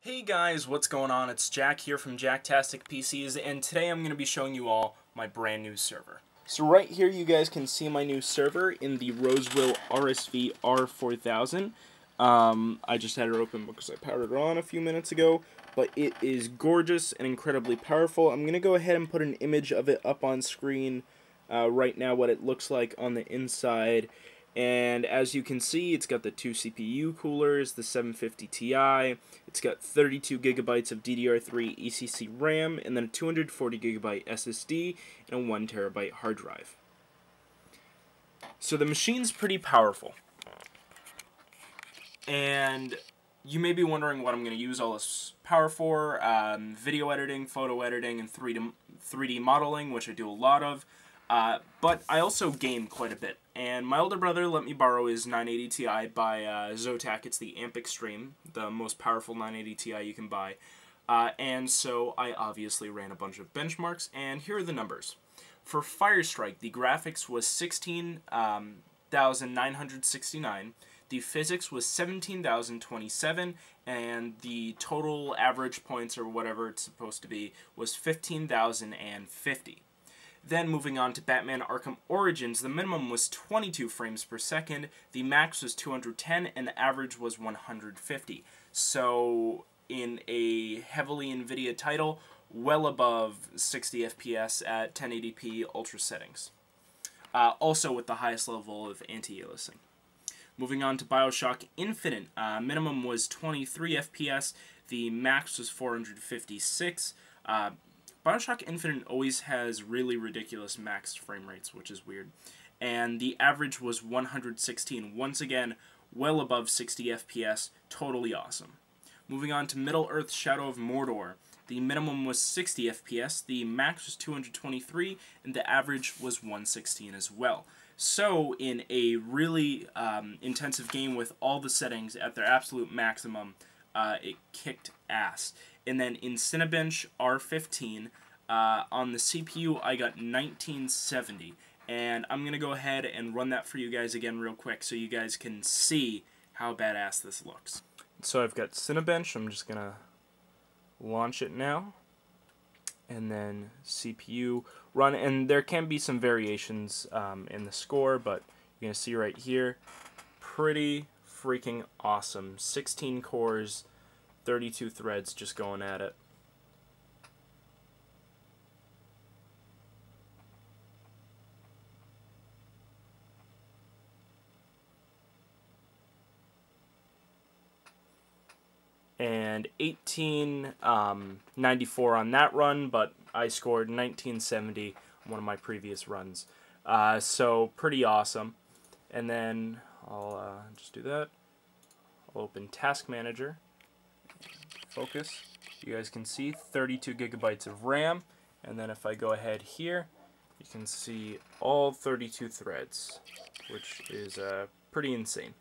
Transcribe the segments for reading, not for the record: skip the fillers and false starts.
Hey guys, what's going on? It's Jack here from Jacktastic PCs, and today I'm going to be showing you all my brand new server. So right here you guys can see my new server in the Roseville RSV R4000. I just had it open because I powered it on a few minutes ago, but it is gorgeous and incredibly powerful. I'm going to go ahead and put an image of it up on screen right now, what it looks like on the inside. And as you can see, it's got the 2 CPU coolers, the 750 Ti, it's got 32 gigabytes of DDR3 ECC RAM, and then a 240 gigabyte SSD, and a 1 terabyte hard drive. So the machine's pretty powerful. And you may be wondering what I'm going to use all this power for. Video editing, photo editing, and 3D modeling, which I do a lot of. But I also game quite a bit, and my older brother let me borrow his 980 Ti by Zotac. It's the Amp Extreme, the most powerful 980 Ti you can buy, and so I obviously ran a bunch of benchmarks, and here are the numbers. For Firestrike, the graphics was 16,969, the physics was 17,027, and the total average points, or whatever it's supposed to be, was 15,050. Then moving on to Batman Arkham Origins, the minimum was 22 frames per second, the max was 210, and the average was 150. So in a heavily NVIDIA title, well above 60 FPS at 1080p ultra settings. Also with the highest level of anti-aliasing. Moving on to Bioshock Infinite, minimum was 23 FPS, the max was 456. Bioshock Infinite always has really ridiculous maxed frame rates, which is weird. And the average was 116. Once again, well above 60 FPS, totally awesome. Moving on to Middle-earth Shadow of Mordor. The minimum was 60 FPS, the max was 223, and the average was 116 as well. So, in a really intensive game with all the settings at their absolute maximum, it kicked ass. And then in Cinebench R15, on the CPU, I got 1970. And I'm going to go ahead and run that for you guys again real quick so you guys can see how badass this looks. So I've got Cinebench. I'm just going to launch it now. And then CPU run. And there can be some variations in the score, but you're going to see right here, pretty freaking awesome. 16 cores, 32 threads just going at it. And 1894 on that run, but I scored 1970 on one of my previous runs. So pretty awesome. And then I'll just do that. I'll open Task Manager. Focus. You guys can see 32 gigabytes of RAM, and then if I go ahead here, you can see all 32 threads, which is pretty insane.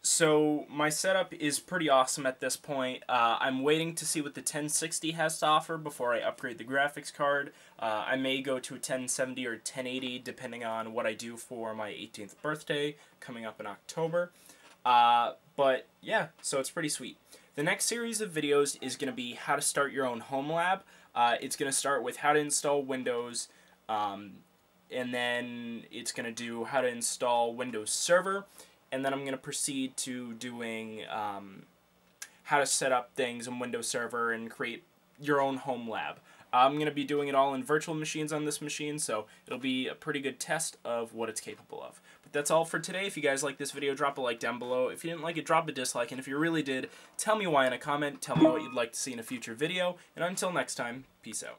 So my setup is pretty awesome at this point. I'm waiting to see what the 1060 has to offer before I upgrade the graphics card. I may go to a 1070 or 1080 depending on what I do for my 18th birthday coming up in October. But yeah, so it's pretty sweet. The next series of videos is going to be how to start your own home lab. It's going to start with how to install Windows, and then it's going to do how to install Windows Server, and then I'm going to proceed to doing how to set up things in Windows Server and create your own home lab. I'm going to be doing it all in virtual machines on this machine, so it'll be a pretty good test of what it's capable of. But that's all for today. If you guys like this video, drop a like down below. If you didn't like it, drop a dislike. And if you really did, tell me why in a comment. Tell me what you'd like to see in a future video. And until next time, peace out.